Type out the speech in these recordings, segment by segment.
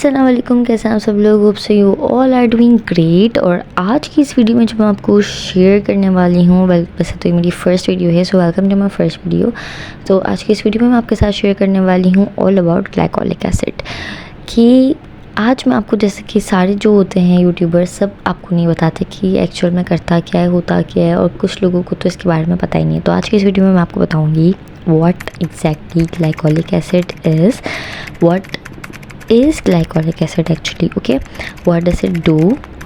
अस्सलाम वालेकुम, कैसे हैं आप सब लोग। Hope so you all are doing great. और आज की इस वीडियो में जो मैं आपको शेयर करने वाली हूँ, वैसे तो ये मेरी फ़र्स्ट वीडियो है, so welcome to my first video. तो आज की इस वीडियो में मैं आपके साथ शेयर करने वाली हूँ ऑल अबाउट ग्लाइकोलिक एसिड। कि आज मैं आपको, जैसे कि सारे जो होते हैं यूट्यूबर्स, सब आपको नहीं बताते कि एक्चुअल में करता क्या है, होता क्या है, और कुछ लोगों को तो इसके बारे में पता ही नहीं है। तो आज की इस वीडियो में मैं आपको बताऊँगी what exactly glycolic acid is, what is glycolic acid actually, okay, what does it do,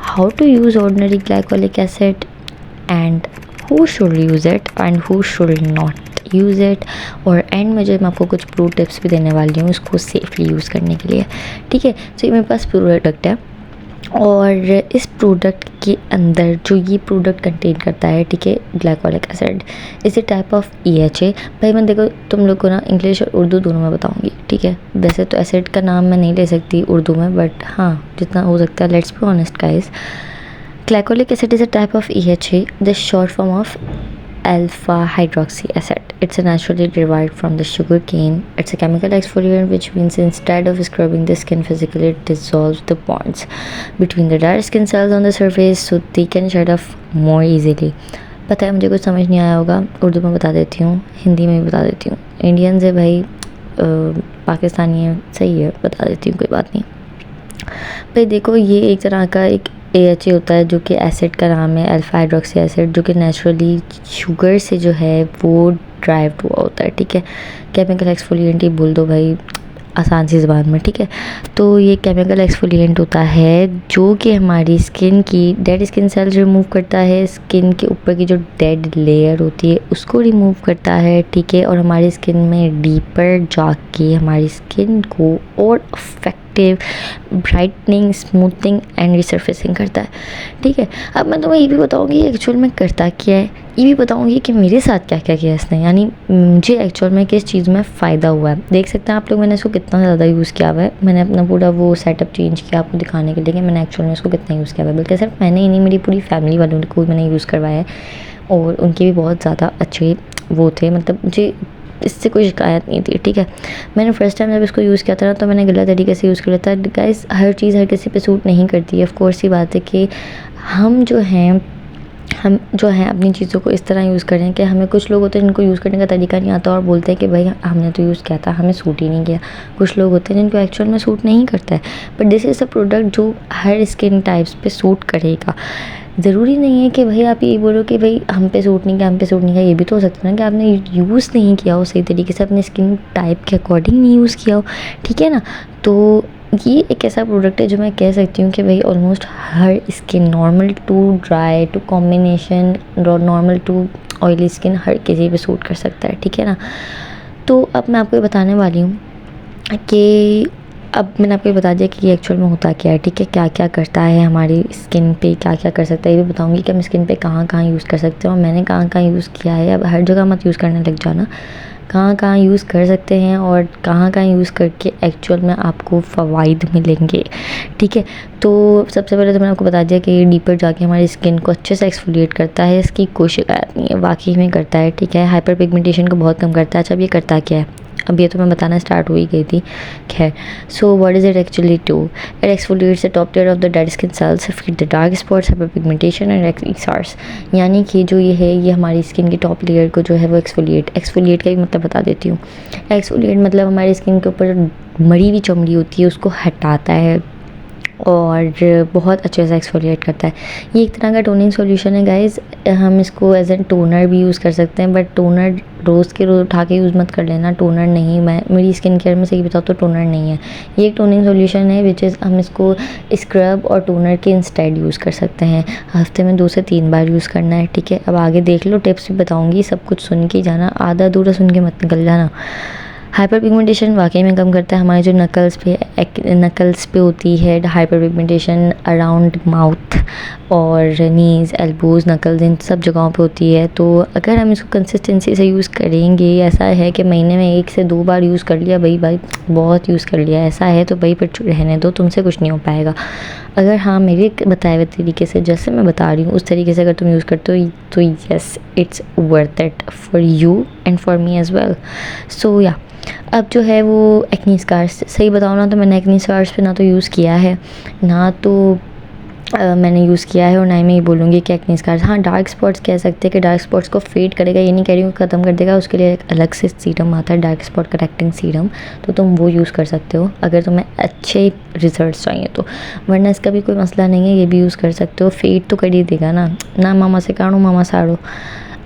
how to use ordinary glycolic acid, and who should use it and who should not use it। और and में जो मैं आपको कुछ pro tips भी देने वाली हूँ इसको सेफली यूज़ करने के लिए, ठीक है। तो ये मेरे पास प्रोडक्ट है और इस प्रोडक्ट के अंदर जो ये प्रोडक्ट कंटेन करता है, ठीक है, ग्लाइकोलिक एसिड इस टाइप ऑफ EHA। भाई मैं देखो तुम लोग को ना इंग्लिश और उर्दू दोनों में बताऊंगी, ठीक है। वैसे तो एसिड का नाम मैं नहीं ले सकती उर्दू में, बट हाँ जितना हो सकता है, let's be honest guys. Glycolic acid is a type of EHA, the short form of alpha hydroxy acid. It's a naturally derived from the sugar cane. It's a chemical exfoliant, which means instead of scrubbing the skin physically, it dissolves the bonds between the dead skin cells on the surface so they can shed off more easily. पता है मुझे कुछ समझ नहीं आया होगा, उर्दू में बता देती हूँ, हिंदी में भी बता देती हूँ। इंडियन है भाई, पाकिस्तानी है, सही है, बता देती हूँ, कोई बात नहीं। भाई देखो, ये एक तरह का एक AHA होता है जो कि एसिड का नाम है, अल्फा हाइड्रोक्सी एसिड, जो कि नेचुरली शुगर से जो है वो ड्राइव हुआ होता है, ठीक है। केमिकल एक्सफोलिएंट ही बोल दो भाई आसान सी ज़बान में, ठीक है। तो ये केमिकल एक्सफोलिएंट होता है जो कि हमारी स्किन की डेड स्किन सेल्स रिमूव करता है, स्किन के ऊपर की जो डेड लेयर होती है उसको रिमूव करता है, ठीक है। और हमारी स्किन में डीपर जाके हमारी स्किन को और effective brightening, smoothening and resurfacing करता है, ठीक है। अब मैं तुम्हें ये भी बताऊँगी एक्चुअल में करता क्या है, ये भी बताऊँगी कि मेरे साथ क्या क्या किया इसने, यानी मुझे एक्चुअल में किस चीज़ में फ़ायदा हुआ है। देख सकते हैं आप लोग, मैंने इसको कितना ज़्यादा यूज़ किया हुआ है। मैंने अपना पूरा वो सेटअप चेंज किया आपको दिखाने के लिए कि मैंने एक्चुअल में इसको कितना यूज़ किया हुआ है। बल्कि सिर्फ मैंने ही नहीं, मेरी पूरी फैमिली वालों को भी मैंने यूज़ करवाया है और उनके भी बहुत ज़्यादा अच्छे वो थे, मतलब मुझे इससे कोई शिकायत नहीं थी, ठीक है। मैंने फर्स्ट टाइम जब इसको यूज़ किया था ना, तो मैंने गलत तरीके से यूज़ कर लिया था। गाइस, हर चीज़ हर किसी पे सूट नहीं करती है। ऑफ कोर्स ये बात है कि हम जो हैं अपनी चीज़ों को इस तरह यूज़ करें कि हमें, कुछ लोग होते हैं जिनको यूज़ करने का तरीका नहीं आता और बोलते हैं कि भाई हमने तो यूज़ किया था, हमें सूट ही नहीं किया। कुछ लोग होते हैं जिनको एक्चुअल में सूट नहीं करता है, but this is a product जो हर स्किन टाइप्स पे सूट करेगा। ज़रूरी नहीं है कि भाई आप ये बोलो कि भाई हम पे सूट नहीं किया, हम पे सूट नहीं किया। ये भी तो हो सकता है ना कि आपने यूज़ नहीं किया हो सही तरीके से, अपने स्किन टाइप के अकॉर्डिंग नहीं यूज़ किया हो, ठीक है ना। तो ये एक ऐसा प्रोडक्ट है जो मैं कह सकती हूँ कि भाई ऑलमोस्ट हर skin, normal to dry to combination, normal to oily skin, हर किसी पे सूट कर सकता है, ठीक है ना। तो अब मैं आपको ये बताने वाली हूँ कि अब मैंने आपको ये बता दिया कि ये एक्चुअल में होता क्या है, ठीक है, क्या क्या करता है हमारी स्किन पे, क्या क्या कर सकता है। ये भी बताऊंगी कि हम स्किन पे कहाँ कहाँ यूज़ कर सकते हैं और मैंने कहाँ कहाँ यूज़ किया है। अब हर जगह मत यूज़ करने लग जाना, कहाँ कहाँ यूज़ कर सकते हैं और कहाँ कहाँ यूज़ करके एक्चुअल में आपको फ़वाइद मिलेंगे, ठीक है। तो सबसे पहले तो मैंने आपको बता दिया कि ये डीपर जाके हमारी स्किन को अच्छे से एक्सफोलिएट करता है, इसकी कोई शिकायत नहीं है, वाकई में करता है, ठीक है। हाइपर पिगमेंटेशन को बहुत कम करता है। अच्छा, अब ये करता क्या है, अब ये तो मैं बताना स्टार्ट हो ही गई थी, खैर। So what is it actually do, it exfoliates the top layer of the dead skin cells, feed the dark spots, hyper pigmentation and एक्सार्स। यानी कि जो ये है, ये हमारी स्किन की टॉप लेयर को जो है वो एक्सफोलिएट का भी मतलब बता देती हूँ। एक्सफोलिएट मतलब हमारी स्किन के ऊपर जो मरी हुई चमड़ी होती है उसको हटाता है और बहुत अच्छे से एक्सफोलिएट करता है। ये एक तरह का टोनिंग सॉल्यूशन है गाइस। हम इसको एज एन टोनर भी यूज़ कर सकते हैं, बट टोनर रोज़ के रोज़ उठा के यूज़ मत कर लेना, टोनर नहीं। मैं मेरी स्किन केयर में सही बताऊँ तो टोनर नहीं है, ये एक टोनिंग सॉल्यूशन है, विच इज़ हम इसको स्क्रब और टोनर के इंस्टेड यूज़ कर सकते हैं। हफ्ते में 2 से 3 बार यूज़ करना है, ठीक है। अब आगे देख लो, टिप्स भी बताऊँगी, सब कुछ सुन के जाना, आधा अधूरा सुन के मत निकल जाना। हाइपर पिगमेंटेशन वाकई में कम करता है। हमारे जो नकल्स पे होती है हाइपर पिगमेंटेशन, अराउंड माउथ और नीज़, एल्बोज़, नकल्स, इन सब जगहों पे होती है। तो अगर हम इसको कंसिस्टेंसी से यूज़ करेंगे, ऐसा है कि महीने में 1 से 2 बार यूज़ कर लिया, भाई बहुत यूज़ कर लिया ऐसा है, तो भाई फिर रहने दो, तुमसे कुछ नहीं हो पाएगा। अगर हाँ मेरे बताए हुए तरीके से, जैसे मैं बता रही हूँ उस तरीके से अगर तुम यूज़ करते हो तो yes, it's worth it for you and for me as well. So या अब जो है वो एक्नी स्कार्स, सही बताऊँ ना तो मैंने एक्नी स्कार्स पे ना तो यूज़ किया है, ना तो मैंने यूज़ किया है, और ना ही मैं ये बोलूँगी कि एक्नी स्कार्स। हाँ, डार्क स्पॉट्स कह सकते हैं कि डार्क स्पॉट्स को फेड करेगा, ये नहीं कह रही हूँ ख़त्म कर देगा, उसके लिए एक अलग से सीरम आता है, डार्क स्पॉट करेक्टिंग सीरम, तो तुम वो यूज़ कर सकते हो अगर तुम्हें अच्छे रिजल्ट्स चाहिए तो, वरना इसका भी कोई मसला नहीं है, ये भी यूज़ कर सकते हो। फेड तो कर ही देगा ना, ना मामा से काढ़ो मामा साड़ो।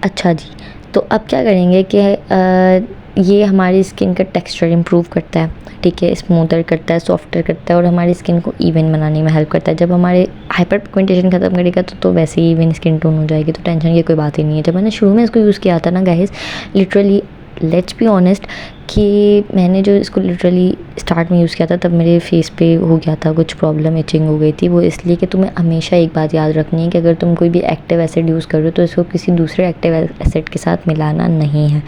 अच्छा जी, तो अब क्या करेंगे कि ये हमारी स्किन का टेक्सचर इम्प्रूव करता है, ठीक है, स्मूथर करता है, सॉफ्टर करता है, और हमारी स्किन को इवन बनाने में हेल्प करता है। जब हमारे हाइपर पिगमेंटेशन ख़त्म करेगा तो वैसे ही इवन स्किन टोन हो जाएगी, तो टेंशन की कोई बात ही नहीं है। जब मैंने शुरू में इसको यूज़ किया था ना guys, literally let's be honest कि मैंने जो इसको लिटरली स्टार्ट में यूज़ किया था तब मेरे फेस पे हो गया था कुछ प्रॉब्लम, इचिंग हो गई थी। वो इसलिए कि तुम्हें हमेशा एक बात याद रखनी है कि अगर तुम कोई भी एक्टिव एसिड यूज़ कर रहे हो तो इसको किसी दूसरे एक्टिव एसिड के साथ मिलाना नहीं है,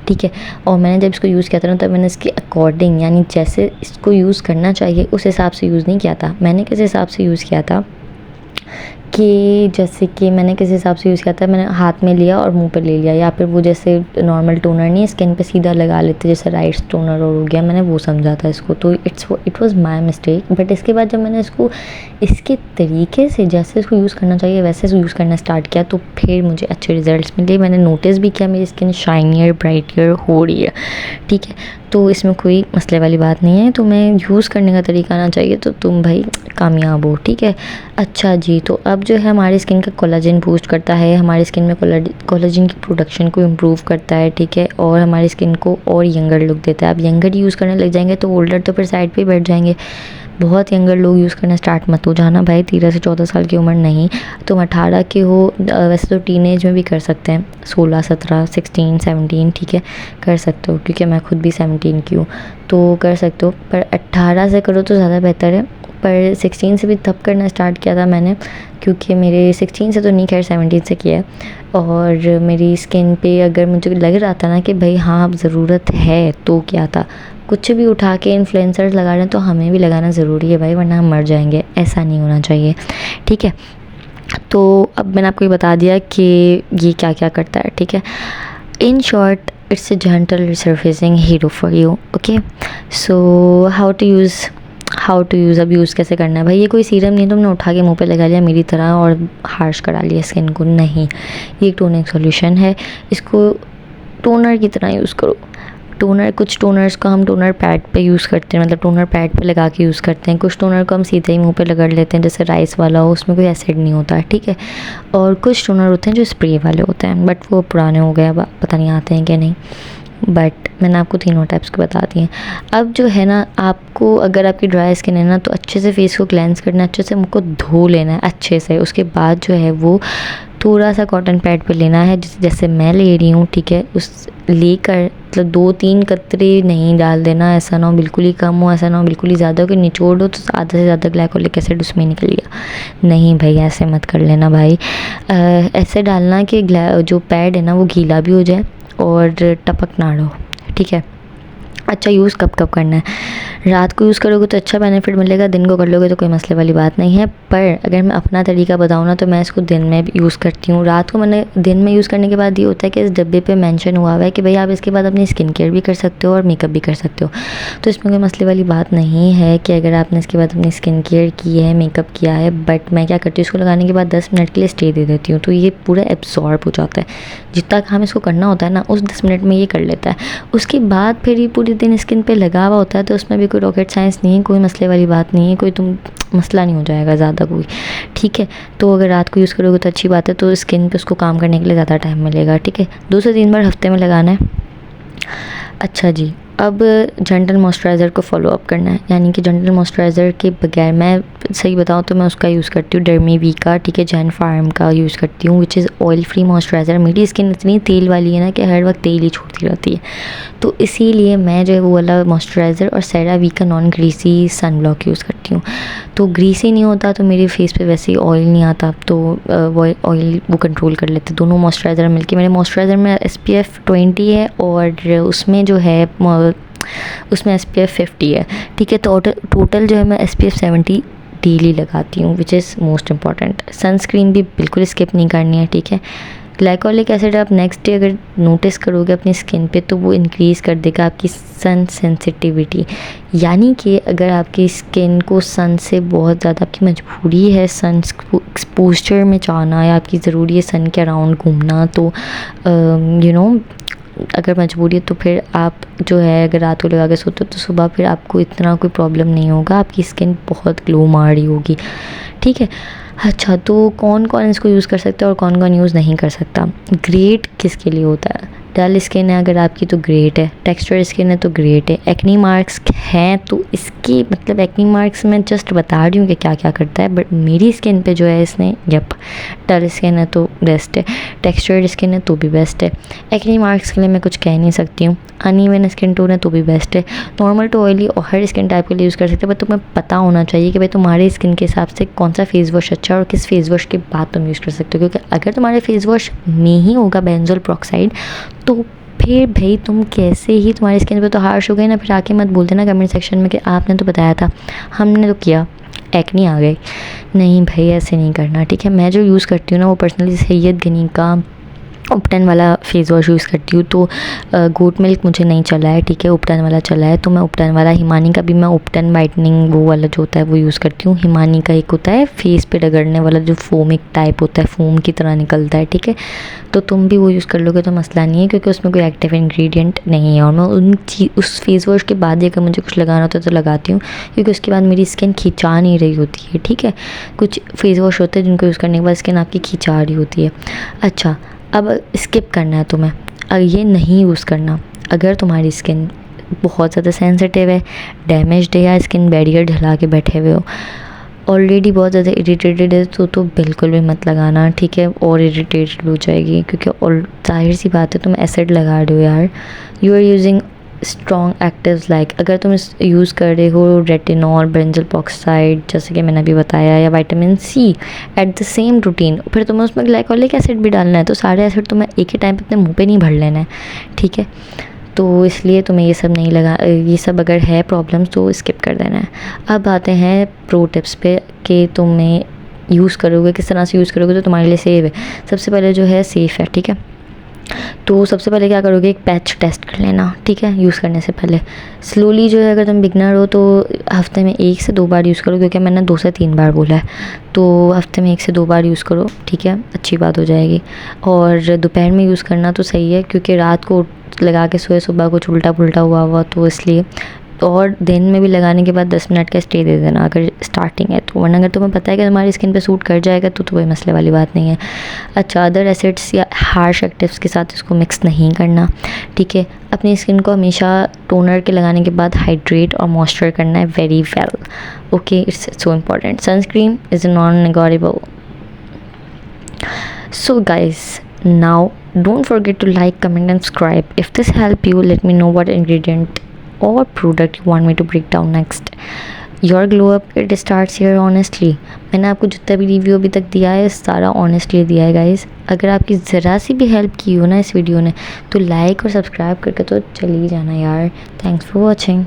ठीक है। और मैंने जब इसको यूज़ किया था ना तब मैंने इसके अकॉर्डिंग, यानी जैसे इसको यूज़ करना चाहिए उस हिसाब से यूज़ नहीं किया था। मैंने किस हिसाब से यूज़ किया था कि जैसे कि मैंने किस हिसाब से यूज़ किया था, मैंने हाथ में लिया और मुंह पे ले लिया, या फिर वो जैसे नॉर्मल टोनर नहीं है स्किन पे सीधा लगा लेते जैसे राइट्स टोनर और हो गया, मैंने वो समझा था इसको, तो it was my mistake. But इसके बाद जब मैंने इसको इसके तरीके से जैसे इसको यूज़ करना चाहिए वैसे इसको यूज़ करना स्टार्ट किया तो फिर मुझे अच्छे रिजल्ट्स मिले। मैंने नोटिस भी किया मेरी स्किन शाइनियर ब्राइटियर हो रही है, ठीक है, तो इसमें कोई मसले वाली बात नहीं है। तुम्हें यूज़ करने का तरीका आना चाहिए तो तुम भाई कामयाब हो, ठीक है। अच्छा जी, तो अब जो है हमारी स्किन का कोलाजन बूस्ट करता है, हमारी स्किन में कोलाजन की प्रोडक्शन को इम्प्रूव करता है, ठीक है, और हमारी स्किन को और यंगर लुक देता है। अब यंगर यूज़ करने लग जाएंगे तो ओल्डर तो फिर साइड पे बैठ जाएंगे। बहुत यंगर लोग यूज़ करना स्टार्ट मत हो जाना भाई, 13 से 14 साल की उम्र नहीं, तुम 18 के हो, वैसे तो टीनेज में भी कर सकते हैं, 16, 17, 16, 17, ठीक है, कर सकते हो, क्योंकि मैं खुद भी 17 की हूँ तो कर सकते हो, पर 18 से करो तो ज़्यादा बेहतर है। पर 16 से भी तब करना स्टार्ट किया था मैंने, क्योंकि मेरे 16 से तो नहीं, खैर 17 से किया है, और मेरी स्किन पे अगर मुझे लग रहा था ना कि भाई हाँ अब ज़रूरत है तो क्या था, कुछ भी उठा के इन्फ्लुएंसर्स लगा रहे हैं तो हमें भी लगाना ज़रूरी है भाई, वरना हम मर जाएंगे, ऐसा नहीं होना चाहिए, ठीक है। तो अब मैंने आपको ये बता दिया कि ये क्या क्या करता है, ठीक है। In short it's a gentle resurfacing hero for you, okay. So how to use, अब यूज़ कैसे करना है भाई, ये कोई सीरम नहीं तुमने उठा के मुंह पे लगा लिया मेरी तरह और हार्श करा लिया स्किन को, नहीं, ये एक टोनिंग सॉल्यूशन है, इसको टोनर की तरह यूज़ करो। टोनर, कुछ टोनर्स को हम टोनर पैड पे यूज़ करते हैं, मतलब टोनर पैड पे लगा के यूज़ करते हैं, कुछ टोनर को हम सीधे ही मुंह पे रगड़ लेते हैं, जैसे राइस वाला हो, उसमें कोई एसिड नहीं होता है, ठीक है। और कुछ टोनर होते हैं जो स्प्रे वाले होते हैं, बट वो पुराने हो गए, अब पता नहीं आते हैं कि नहीं, बट मैंने आपको तीनों टाइप्स के बता दिए। अब जो है ना, आपको अगर आपकी ड्राई स्किन है ना तो अच्छे से फेस को क्लेंस करना है, अच्छे से मुँह को धो लेना है अच्छे से, उसके बाद जो है वो थोड़ा सा कॉटन पैड पे लेना है, जैसे मैं ले रही हूँ, ठीक है, उस लेकर मतलब 2-3 कतरे नहीं डाल देना, ऐसा ना हो बिल्कुल ही कम हो, ऐसा ना हो बिल्कुल ही ज़्यादा हो कि निचोड़ दो तो आधा से ज़्यादा ग्लाइकोलिक एसिड उसमें निकल गया, नहीं भाई ऐसे मत कर लेना भाई। ऐसे डालना कि जो पैड है ना वो गीला भी हो जाए और टपक ना हो, ठीक है। अच्छा, यूज़ कब कब करना है, रात को यूज़ करोगे तो अच्छा बेनिफिट मिलेगा, दिन को कर लोगे तो कोई मसले वाली बात नहीं है। पर अगर मैं अपना तरीका बताऊँ ना तो मैं इसको दिन में भी यूज़ करती हूँ। रात को मैंने दिन में यूज़ करने के बाद ये होता है कि इस डब्बे पे मेंशन हुआ हुआ है कि भाई आप इसके बाद अपनी स्किन केयर भी कर सकते हो और मेकअप भी कर सकते हो, तो इसमें कोई मसले वाली बात नहीं है कि अगर आपने इसके बाद अपनी स्किन केयर की है, मेकअप किया है। बट मैं क्या करती हूँ, इसको लगाने के बाद 10 मिनट के लिए स्टे दे देती हूँ, तो ये पूरा एब्जॉर्ब हो जाता है, जितना काम इसको करना होता है ना उस 10 मिनट में ये कर लेता है। उसके बाद फिर ये पूरे दिन स्किन पे लगा हुआ होता है, तो उसमें भी कोई रॉकेट साइंस नहीं है, कोई मसले वाली बात नहीं है, कोई तुम मसला नहीं हो जाएगा ज़्यादा कोई, ठीक है। तो अगर रात को यूज़ करोगे तो अच्छी बात है, तो स्किन पे उसको काम करने के लिए ज़्यादा टाइम मिलेगा, ठीक है। 2 से 3 बार हफ्ते में लगाना है। अच्छा जी, अब जेंटल मॉइस्चराइज़र को फॉलो अप करना है, यानी कि जेंटल मॉइस्चराइज़र के बगैर, मैं सही बताऊँ तो मैं उसका यूज़ करती हूँ डर्मी का, ठीक है, जैन फार्म का यूज़ करती हूँ, which is oil free moisturiser. मेरी स्किन इतनी तेल वाली है ना कि हर वक्त तेल ही छोड़ती रहती है, तो इसीलिए मैं जो है वो वाला मॉइस्चराइज़र और सेरावी का non greasy sunblock use करती हूँ। तो ग्रीसी नहीं होता तो मेरे फेस पे वैसे ही ऑयल नहीं आता, तो वो ऑयल वो कंट्रोल कर लेते दोनों मॉइस्चराइज़र मिलके। मेरे मॉइस्चराइज़र में SPF 20 है और उसमें जो है उसमें SPF 50 है, ठीक है। तो टोटल जो है मैं SPF 70 डेली लगाती हूँ, which is most important. Sunscreen भी बिल्कुल स्किप नहीं करनी है, ठीक है। ग्लाइकोलिक एसिड आप नेक्स्ट डे अगर नोटिस करोगे अपनी स्किन पे तो वो इंक्रीज़ कर देगा आपकी सन सेंसिटिविटी। यानी कि अगर आपकी स्किन को सन से बहुत ज़्यादा आपकी मजबूरी है सन एक्सपोजर में जाना या आपकी ज़रूरी है सन के अराउंड घूमना, तो अगर मजबूरी है तो फिर आप जो है अगर रात को लगा के सोते हो तो सुबह फिर आपको इतना कोई प्रॉब्लम नहीं होगा, आपकी स्किन बहुत ग्लो मार रही होगी। ठीक है। अच्छा, तो कौन कौन इसको यूज़ कर सकता है और कौन कौन यूज़ नहीं कर सकता। ग्रेट किसके लिए होता है? डल स्किन है अगर आपकी तो ग्रेट है, टेक्सचर स्किन है तो ग्रेट है, एक्नी मार्क्स हैं तो इसके मतलब एक्नी मार्क्स मैं जस्ट बता रही हूँ कि क्या क्या करता है, बट मेरी स्किन पे जो है इसने डल स्किन है तो बेस्ट है, टेक्सचर्ड स्किन है तो भी बेस्ट है। एक्नी मार्क्स के लिए मैं कुछ कह नहीं सकती हूँ, अनइवन स्किन टोन है तो भी बेस्ट है। नॉर्मल टू ऑयली और हर स्किन टाइप के लिए यूज़ कर सकते हैं, बट तुम्हें पता होना चाहिए कि भाई तुम्हारे स्किन के हिसाब से कौन सा फेस वॉश अच्छा है और किस फेस वॉश के बाद तुम यूज़ कर सकते हो। क्योंकि अगर तुम्हारे फेस वॉश में ही होगा बेंजोल पेरोक्साइड तो फिर भाई तुम कैसे ही तुम्हारी स्किन पे तो हार्श हो गई ना, फिर आके मत बोल देना कमेंट सेक्शन में कि आपने तो बताया था, हमने तो किया, एक्नी आ गई। नहीं भाई, ऐसे नहीं करना। ठीक है। मैं जो यूज़ करती हूँ ना वो पर्सनली सैयद गनी का उपटन वाला फेस वॉश यूज़ करती हूँ, तो गोट मिल्क मुझे नहीं चला है। ठीक है। उपटन वाला चला है तो मैं उपटन वाला, हिमानी का भी मैं उपटन वाइटनिंग वो वाला जो होता है वो यूज़ करती हूँ। हिमानी का एक होता है फेस पे रगड़ने वाला जो फोमिक टाइप होता है, फोम की तरह निकलता है। ठीक है। तो तुम भी वो यूज़ कर लोगे तो मसला नहीं है, क्योंकि उसमें कोई एक्टिव इंग्रेडिएंट नहीं है। और मैं उस फेस वॉश के बाद अगर मुझे कुछ लगाना होता है तो लगाती हूँ, क्योंकि उसके बाद मेरी स्किन खिंचा नहीं रही होती है। ठीक है। कुछ फेस वॉश होते हैं जिनको यूज़ करने के बाद स्किन आपकी खिंचा रही होती है। अच्छा, अब स्किप करना है तुम्हें, अब ये नहीं यूज़ करना। अगर तुम्हारी स्किन बहुत ज़्यादा सेंसिटिव है, डैमेज्ड है या स्किन बैरियर ढला के बैठे हुए हो, ऑलरेडी बहुत ज़्यादा इरिटेटेड है तो बिल्कुल भी मत लगाना। ठीक है। और इरिटेटेड हो जाएगी, क्योंकि और जाहिर सी बात है तुम एसिड लगा रहे हो यार, you are using strong actives like अगर तुम यूज़ कर रहे हो रेटिनॉल, बेंजोल पेरोक्साइड जैसे कि मैंने अभी बताया, या vitamin C at the same routine, फिर तुम्हें उसमें ग्लाइकोलिक एसिड भी डालना है, तो सारे एसिड तुम्हें एक ही टाइम पे अपने मुंह पे नहीं भर लेना है। ठीक है। तो इसलिए तुम्हें ये सब नहीं लगा, ये सब अगर है प्रॉब्लम्स तो स्किप कर देना है। अब आते हैं प्रो टिप्स पे कि तुम्हें यूज़ करोगे किस तरह से यूज़ करोगे तो तुम्हारे लिए सेफ़ है। सबसे पहले जो है सेफ़ है। ठीक है। तो सबसे पहले क्या करोगे, एक पैच टेस्ट कर लेना। ठीक है। यूज़ करने से पहले स्लोली जो है, अगर तुम बिगनर हो तो हफ्ते में 1 से 2 बार यूज़ करो, क्योंकि मैंने 2 से 3 बार बोला है, तो हफ्ते में 1 से 2 बार यूज़ करो। ठीक है। अच्छी बात हो जाएगी। और दोपहर में यूज़ करना तो सही है, क्योंकि रात को लगा के सोए सुबह कुछ उल्टा पुल्टा हुआ तो इसलिए। और दिन में भी लगाने के बाद 10 मिनट का स्टे दे देना अगर स्टार्टिंग है तो, वरना अगर तुम्हें पता है कि तुम्हारी स्किन पे सूट कर जाएगा तो कोई मसले वाली बात नहीं है। अच्छा, अदर एसिड्स या हार्श एक्टिव्स के साथ इसको मिक्स नहीं करना। ठीक है। अपनी स्किन को हमेशा टोनर के लगाने के बाद हाइड्रेट और मॉइस्चर करना है very well. Okay, it's so important. Sunscreen is non negotiable. So guys, now don't forget to like, comment and subscribe. If this helped you, let me know what ingredient or product you want me to break down next. Your glow up, it starts here honestly. मैंने आपको जितना भी review अभी तक दिया है सारा honestly दिया है गाइस। अगर आपकी ज़रा सी भी हेल्प की हो ना इस वीडियो ने तो लाइक और सब्सक्राइब करके तो चली जाना यार। Thanks for watching.